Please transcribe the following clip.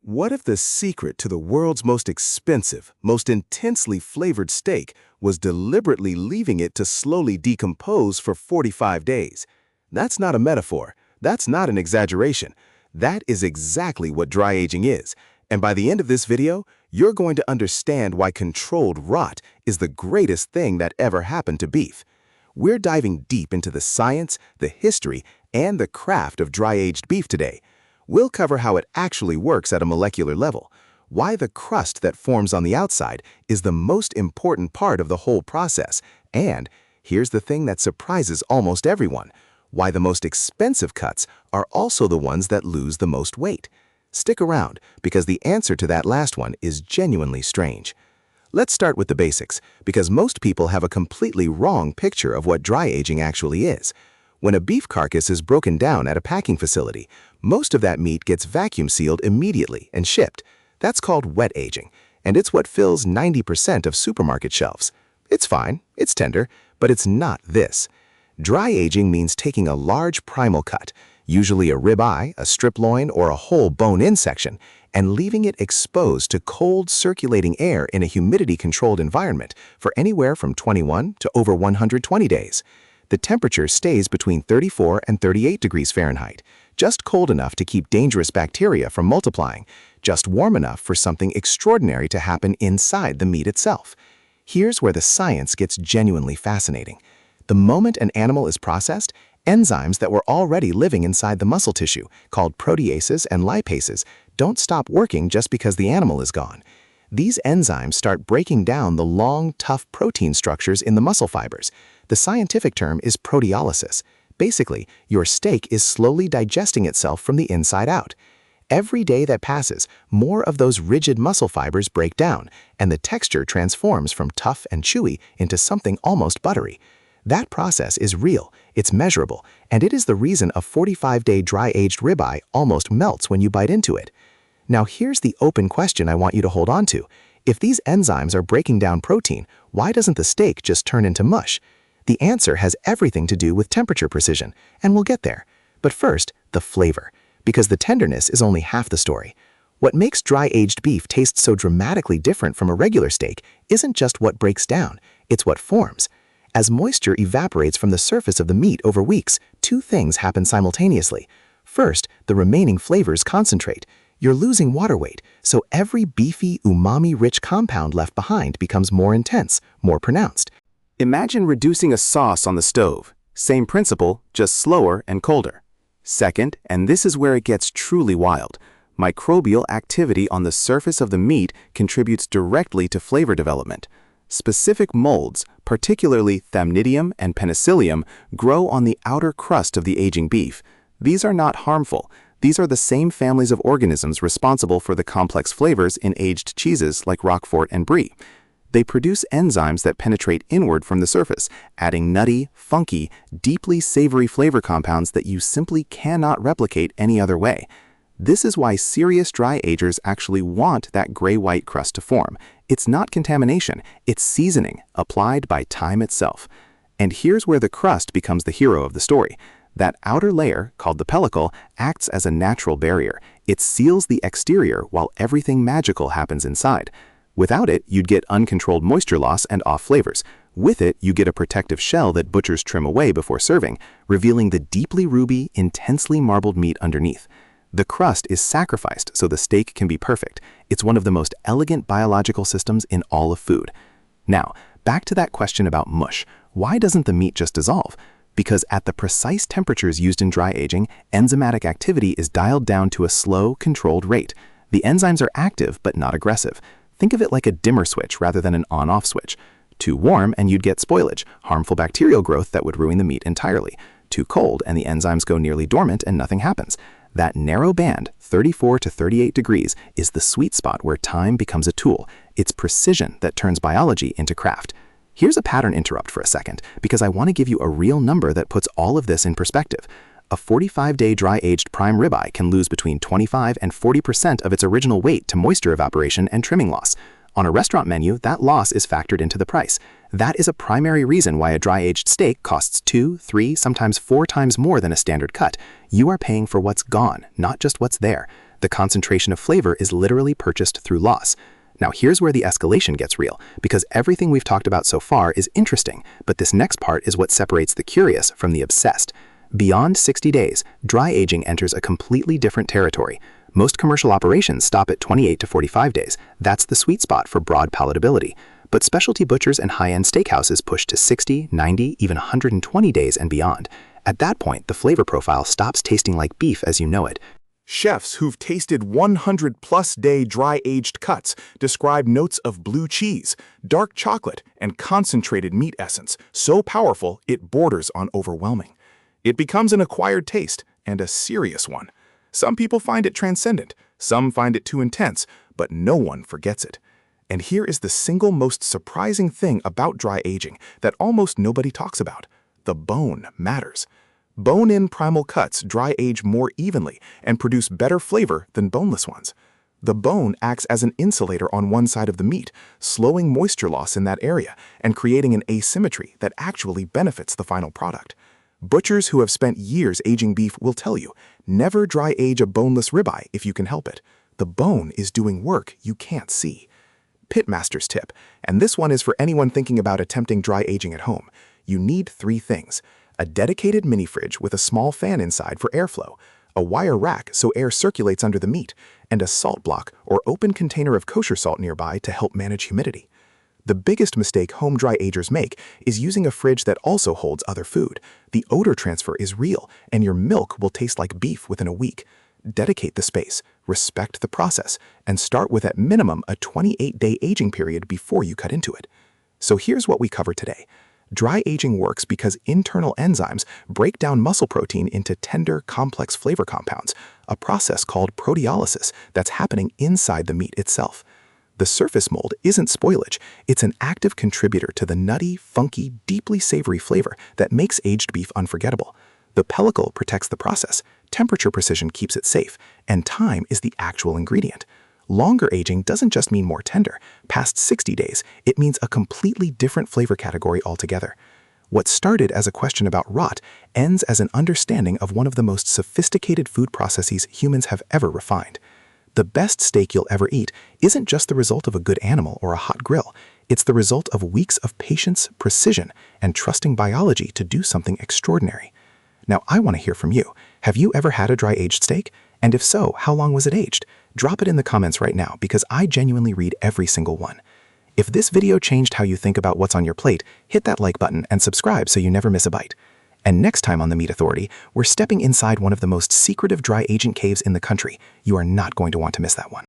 What if the secret to the world's most expensive, most intensely flavored steak was deliberately leaving it to slowly decompose for 45 days? That's not a metaphor. That's not an exaggeration. That is exactly what dry aging is. And by the end of this video, you're going to understand why controlled rot is the greatest thing that ever happened to beef. We're diving deep into the science, the history, and the craft of dry-aged beef today. We'll cover how it actually works at a molecular level, why the crust that forms on the outside is the most important part of the whole process, and here's the thing that surprises almost everyone, why the most expensive cuts are also the ones that lose the most weight. Stick around, because the answer to that last one is genuinely strange. Let's start with the basics, because most people have a completely wrong picture of what dry aging actually is. When a beef carcass is broken down at a packing facility, most of that meat gets vacuum sealed immediately and shipped. That's called wet aging, and it's what fills 90% of supermarket shelves. It's fine, it's tender, but it's not this. Dry aging means taking a large primal cut, usually a ribeye, a strip loin, or a whole bone-in section, and leaving it exposed to cold circulating air in a humidity-controlled environment for anywhere from 21 to over 120 days. The temperature stays between 34 and 38 degrees Fahrenheit, just cold enough to keep dangerous bacteria from multiplying, just warm enough for something extraordinary to happen inside the meat itself. Here's where the science gets genuinely fascinating. The moment an animal is processed, enzymes that were already living inside the muscle tissue, called proteases and lipases, don't stop working just because the animal is gone. These enzymes start breaking down the long, tough protein structures in the muscle fibers. The scientific term is proteolysis. Basically, your steak is slowly digesting itself from the inside out. Every day that passes, more of those rigid muscle fibers break down, and the texture transforms from tough and chewy into something almost buttery. That process is real, it's measurable, and it is the reason a 45-day dry-aged ribeye almost melts when you bite into it. Now here's the open question I want you to hold on to. If these enzymes are breaking down protein, why doesn't the steak just turn into mush? The answer has everything to do with temperature precision, and we'll get there. But first, the flavor, because the tenderness is only half the story. What makes dry-aged beef taste so dramatically different from a regular steak isn't just what breaks down, it's what forms. As moisture evaporates from the surface of the meat over weeks, two things happen simultaneously. First, the remaining flavors concentrate. You're losing water weight, so every beefy, umami-rich compound left behind becomes more intense, more pronounced. Imagine reducing a sauce on the stove. Same principle, just slower and colder. Second, and this is where it gets truly wild, microbial activity on the surface of the meat contributes directly to flavor development. Specific molds, particularly Thamnidium and Penicillium, grow on the outer crust of the aging beef. These are not harmful. These are the same families of organisms responsible for the complex flavors in aged cheeses like Roquefort and Brie. They produce enzymes that penetrate inward from the surface, adding nutty, funky, deeply savory flavor compounds that you simply cannot replicate any other way. This is why serious dry agers actually want that gray-white crust to form. It's not contamination, it's seasoning, applied by time itself. And here's where the crust becomes the hero of the story. That outer layer, called the pellicle, acts as a natural barrier. It seals the exterior while everything magical happens inside. Without it, you'd get uncontrolled moisture loss and off flavors. With it, you get a protective shell that butchers trim away before serving, revealing the deeply ruby, intensely marbled meat underneath. The crust is sacrificed so the steak can be perfect. It's one of the most elegant biological systems in all of food. Now, back to that question about mush. Why doesn't the meat just dissolve? Because at the precise temperatures used in dry aging, enzymatic activity is dialed down to a slow, controlled rate. The enzymes are active but not aggressive. Think of it like a dimmer switch rather than an on-off switch. Too warm and you'd get spoilage, harmful bacterial growth that would ruin the meat entirely. Too cold and the enzymes go nearly dormant and nothing happens. That narrow band, 34 to 38 degrees, is the sweet spot where time becomes a tool. It's precision that turns biology into craft. Here's a pattern interrupt for a second, because I want to give you a real number that puts all of this in perspective. A 45-day dry-aged prime ribeye can lose between 25 and 40% of its original weight to moisture evaporation and trimming loss. On a restaurant menu, that loss is factored into the price. That is a primary reason why a dry-aged steak costs 2, 3, sometimes 4 times more than a standard cut. You are paying for what's gone, not just what's there. The concentration of flavor is literally purchased through loss. Now here's where the escalation gets real, because everything we've talked about so far is interesting, but this next part is what separates the curious from the obsessed. Beyond 60 days, dry aging enters a completely different territory. Most commercial operations stop at 28 to 45 days. That's the sweet spot for broad palatability. But specialty butchers and high-end steakhouses push to 60, 90, even 120 days and beyond. At that point, the flavor profile stops tasting like beef as you know it. Chefs who've tasted 100-plus-day dry-aged cuts describe notes of blue cheese, dark chocolate, and concentrated meat essence, so powerful it borders on overwhelming. It becomes an acquired taste, and a serious one. Some people find it transcendent, some find it too intense, but no one forgets it. And here is the single most surprising thing about dry aging that almost nobody talks about. The bone matters. Bone-in primal cuts dry age more evenly and produce better flavor than boneless ones. The bone acts as an insulator on one side of the meat, slowing moisture loss in that area and creating an asymmetry that actually benefits the final product. Butchers who have spent years aging beef will tell you, never dry age a boneless ribeye if you can help it. The bone is doing work you can't see. Pitmaster's tip, and this one is for anyone thinking about attempting dry aging at home. You need 3 things: a dedicated mini fridge with a small fan inside for airflow, a wire rack so air circulates under the meat, and a salt block or open container of kosher salt nearby to help manage humidity. The biggest mistake home dry agers make is using a fridge that also holds other food. The odor transfer is real, and your milk will taste like beef within a week. Dedicate the space, respect the process, and start with at minimum a 28-day aging period before you cut into it. So here's what we cover today. Dry aging works because internal enzymes break down muscle protein into tender, complex flavor compounds, a process called proteolysis that's happening inside the meat itself. The surface mold isn't spoilage, it's an active contributor to the nutty, funky, deeply savory flavor that makes aged beef unforgettable. The pellicle protects the process, temperature precision keeps it safe, and time is the actual ingredient. Longer aging doesn't just mean more tender. Past 60 days, it means a completely different flavor category altogether. What started as a question about rot ends as an understanding of one of the most sophisticated food processes humans have ever refined. The best steak you'll ever eat isn't just the result of a good animal or a hot grill. It's the result of weeks of patience, precision, and trusting biology to do something extraordinary. Now, I want to hear from you. Have you ever had a dry-aged steak? And if so, how long was it aged? Drop it in the comments right now because I genuinely read every single one. If this video changed how you think about what's on your plate, hit that like button and subscribe so you never miss a bite. And next time on The Meat Authority, we're stepping inside one of the most secretive dry aging caves in the country. You are not going to want to miss that one.